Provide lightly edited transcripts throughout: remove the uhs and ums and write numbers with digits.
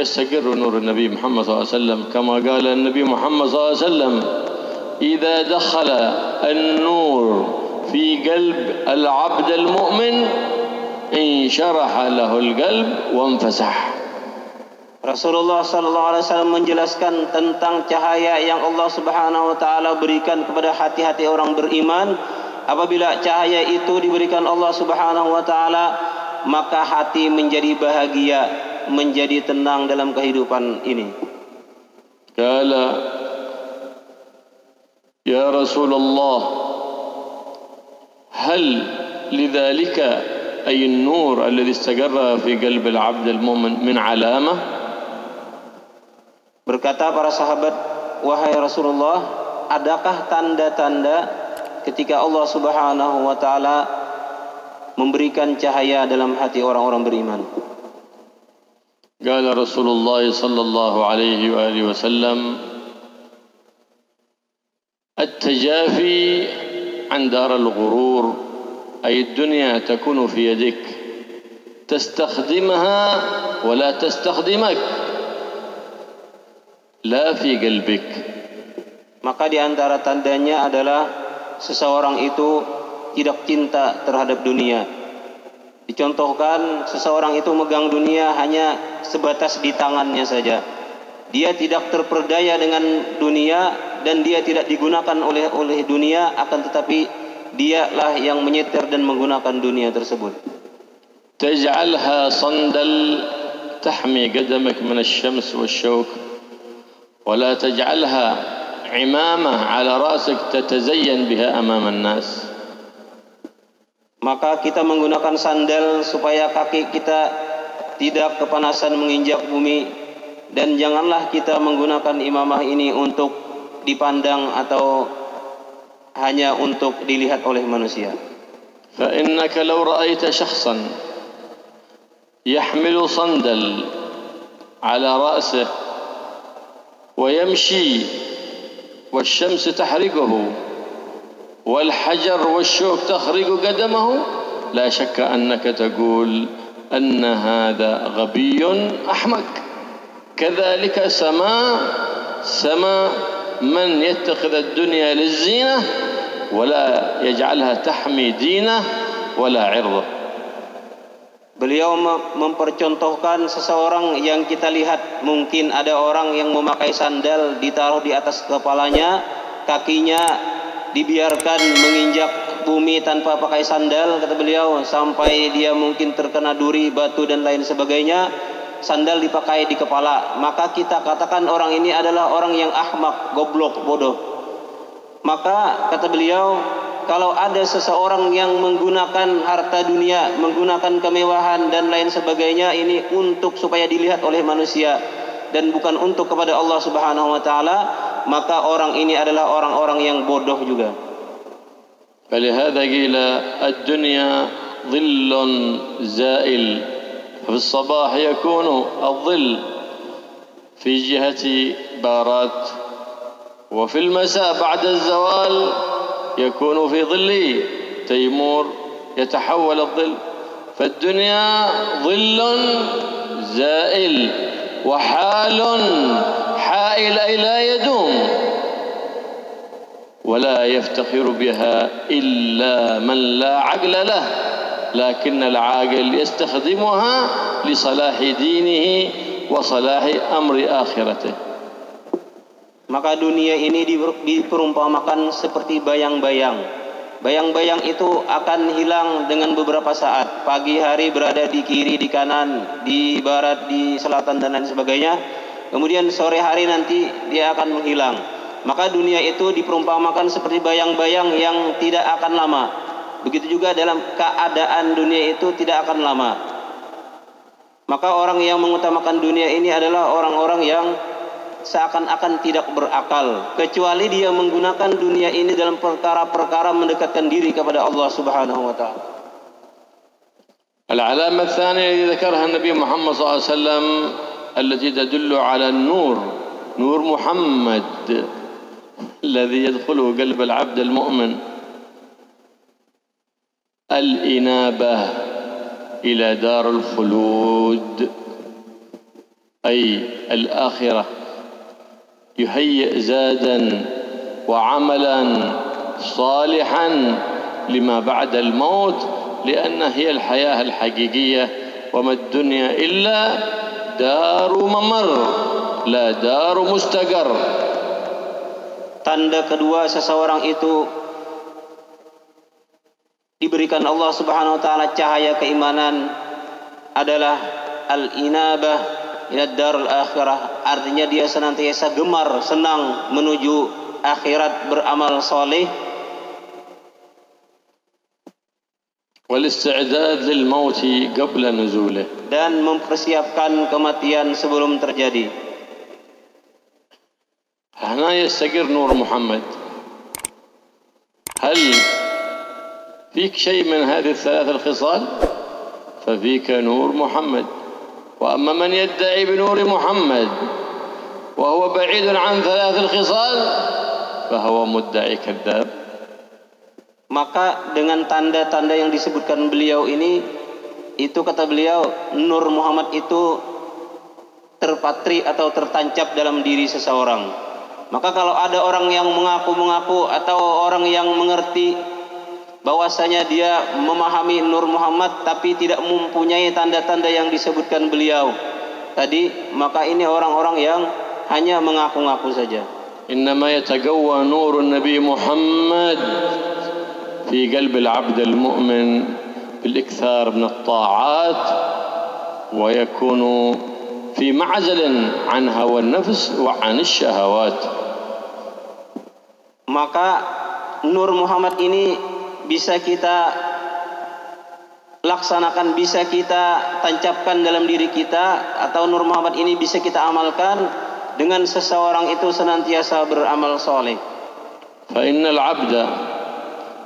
يستقر نور النبي محمد صلى الله عليه وسلم كما قال النبي محمد صلى الله عليه وسلم إذا دخل النور في قلب العبد المؤمن انشرح له القلب وانفسح. Rasulullah sallallahu alaihi wasallam menjelaskan tentang cahaya yang Allah Subhanahu wa taala berikan kepada hati-hati orang beriman. Apabila cahaya itu diberikan Allah Subhanahu wa taala, maka hati menjadi bahagia, menjadi tenang dalam kehidupan ini. Qala ya Rasulullah, hal lidzalika ay an-nur alladhi istaqarra fi qalbi al-'abd al-mu'min min 'alamah? Berkata para sahabat, wahai Rasulullah, adakah tanda-tanda ketika Allah Subhanahu wa taala memberikan cahaya dalam hati orang-orang beriman? Qala Rasulullah sallallahu alaihi wa alihi wasallam, at-tajafi 'an dar al-ghurur ay ad-dunya takunu fi yadik tastakhdimaha wa la tastakhdimak la fi qalbik. Maka di antara tandanya adalah seseorang itu tidak cinta terhadap dunia. Dicontohkan, seseorang itu megang dunia hanya sebatas di tangannya saja. Dia tidak terperdaya dengan dunia dan dia tidak digunakan oleh dunia, akan tetapi dialah yang menyetir dan menggunakan dunia tersebut. Taj'alha sandal tahmi qadamak min asy-syams wasyawk ولا تجعلها عمامة على رأسك تتزين بها أمام الناس. Maka kita menggunakan sandal supaya kaki kita tidak kepanasan menginjak bumi, dan janganlah kita menggunakan imamah ini untuk dipandang atau hanya untuk dilihat oleh manusia. فإنك لو رأيت شخصا يحمل صندل على رأسه ويمشي والشمس تحرقه والحجر والشوك تخرق قدمه لا شك أنك تقول أن هذا غبي أحمق. كذلك سما من يتخذ الدنيا للزينة ولا يجعلها تحمي دينه ولا عرضه. Beliau mempercontohkan seseorang yang kita lihat, mungkin ada orang yang memakai sandal ditaruh di atas kepalanya, kakinya dibiarkan menginjak bumi tanpa pakai sandal, kata beliau, sampai dia mungkin terkena duri, batu dan lain sebagainya. Sandal dipakai di kepala, maka kita katakan orang ini adalah orang yang ahmak, goblok, bodoh. Maka kata beliau, kalau ada seseorang yang menggunakan harta dunia, menggunakan kemewahan dan lain sebagainya ini untuk supaya dilihat oleh manusia dan bukan untuk kepada Allah Subhanahu wa taala, maka orang ini adalah orang-orang yang bodoh juga. فلهذا قيل الدنيا ظل زائل. في الصباح يكون الظل في جهة بارات، وفي المساء بعد الزوال يكون في ظل تيمور يتحول الظل. فالدنيا ظل زائل وحال حائل أي لا يدوم، ولا يفتخر بها إلا من لا عقل له، لكن العاقل يستخدمها لصلاح دينه وصلاح أمر آخرته. Maka dunia ini diperumpamakan seperti bayang-bayang. Bayang-bayang itu akan hilang dengan beberapa saat. Pagi hari berada di kiri, di kanan, di barat, di selatan dan lain sebagainya. Kemudian sore hari nanti dia akan menghilang. Maka dunia itu diperumpamakan seperti bayang-bayang yang tidak akan lama. Begitu juga dalam keadaan dunia itu tidak akan lama. Maka orang yang mengutamakan dunia ini adalah orang-orang yang seakan-akan tidak berakal, kecuali dia menggunakan dunia ini dalam perkara-perkara mendekatkan diri kepada Allah Subhanahu wa taala. العلامة الثانية التي ذكرها النبي محمد صلى الله عليه وسلم التي تدل على النور، نور محمد الذي يدخله قلب العبد المؤمن، الإنابة إلى دار الخلود. أي الآخرة، يهيئ زادا وعملا صالحا لما بعد الموت، لأن هي الحياة الحقيقية، وما الدنيا إلا دار ممر لا دار مستقر. Tanda kedua seseorang itu diberikan Allah Subhanahu wa taala cahaya keimanan adalah al-inabah ila darul akhirah, artinya dia senantiasa gemar senang menuju akhirat, beramal soleh. والاستعداد للموت قبل نزوله، dan mempersiapkan kematian sebelum terjadi. هنا يستقر نور محمد. هل فيك شيء من هذه الثلاث الخصال؟ ففيك نور محمد. وأما من يدعي بنور محمد وهو بعيد عن ثلاث الخصال فهو مدعي كذاب. Maka dengan tanda-tanda yang disebutkan beliau ini, itu kata beliau, Nur Muhammad itu terpatri atau tertancap dalam diri seseorang. Maka kalau ada orang yang mengaku-mengaku atau orang yang mengerti bahwasanya dia memahami Nur Muhammad tapi tidak mempunyai tanda-tanda yang disebutkan beliau tadi, maka ini orang-orang yang hanya mengaku-ngaku saja. Innama yataqawwa nurun Nabi Muhammad في قلب العبد المؤمن بالإكثار من الطاعات، ويكون في معزل عن هوى النفس وعن الشهوات. Maka Nur Muhammad ini bisa kita laksanakan, bisa kita tancapkan dalam diri kita, atau Nur Muhammad ini bisa kita amalkan dengan seseorang itu senantiasa beramal soleh. فإن العبد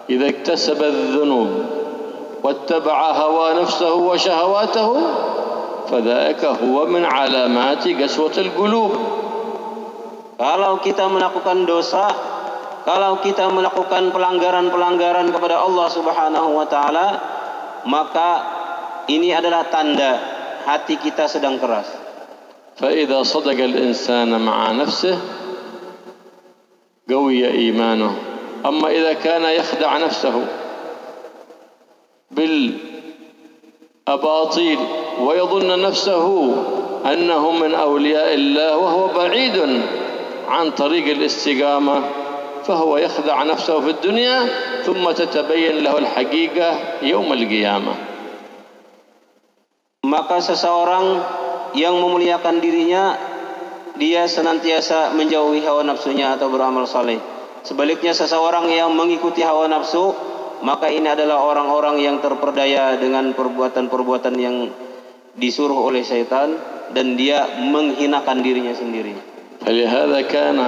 إذا اكتسب الذنوب واتبع هوى نفسه وشهواته فذاك هو من علامات قسوة القلوب. Kalau kita melakukan dosa, kalau kita melakukan pelanggaran-pelanggaran kepada Allah Subhanahu wa taala, maka ini adalah tanda hati kita sedang keras. فإذا صدق الإنسان مع نفسه قوي إيمانه. أما إذا كان يخدع نفسه بالأباطيل ويظن نفسه أنه من أولياء الله وهو بعيد عن طريق الاستقامة، فهو يخدع نفسه في الدنيا ثم تتبين له الحقيقة يوم القيامة. Maka seseorang yang memuliakan dirinya, dia senantiasa menjauhi hawa nafsunya atau beramal saleh. Sebaliknya seseorang yang mengikuti hawa nafsu, maka ini adalah orang-orang yang terperdaya dengan perbuatan-perbuatan yang disuruh oleh syaitan, dan dia menghinakan dirinya sendiri. فلهذا كان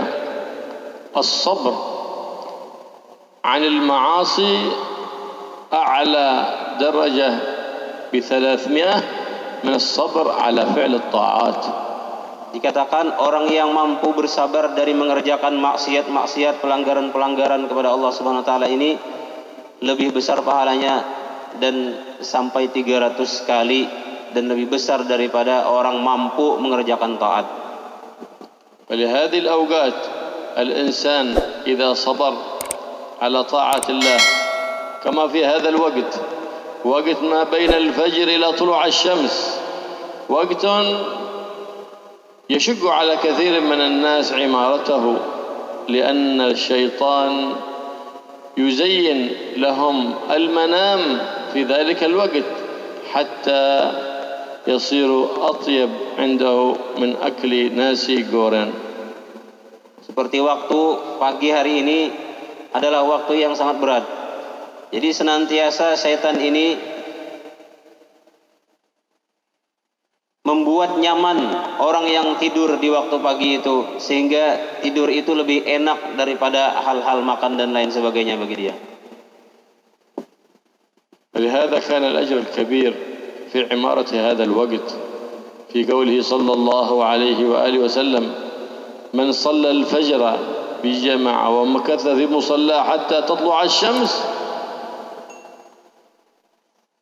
الصبر عن المعاصي أعلى درجة ب300 من الصبر على فعل الطاعات. Dikatakan orang yang mampu bersabar dari mengerjakan maksiat-maksiat, pelanggaran-pelanggaran kepada Allah Subhanahu wa taala ini lebih besar pahalanya dan sampai 300 kali, dan lebih besar daripada orang mampu mengerjakan taat. ولهذه الأوقات الإنسان إذا صبر على طاعة الله كما في هذا الوقت، وقت ما بين الفجر إلى طلوع الشمس، وقت يشق على كثير من الناس عمارته، لأن الشيطان يزين لهم المنام في ذلك الوقت حتى يصير أطيب عنده من أكل nasi goreng. Seperti waktu pagi hari ini adalah waktu yang sangat berat. Jadi senantiasa syaitan ini membuat nyaman orang yang tidur di waktu pagi itu, sehingga tidur itu lebih enak daripada hal-hal makan dan lain sebagainya bagi dia. ولهذا كان الأجر الكبير في عمارة هذا الوقت في قوله صلى الله عليه وآله وسلم: من صلى الفجر بجماعة ومكث في مصلاه حتى تطلع الشمس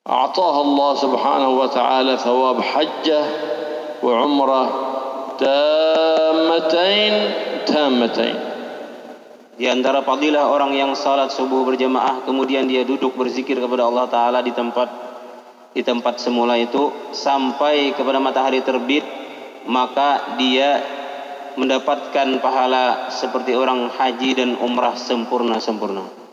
أعطاه الله سبحانه وتعالى ثواب حجة وعمرة تامتين. Di antara fadilah orang yang salat subuh berjamaah kemudian dia duduk berzikir kepada Allah Ta'ala di tempat semula itu sampai kepada matahari terbit, maka dia mendapatkan pahala seperti orang haji dan umrah sempurna-sempurna.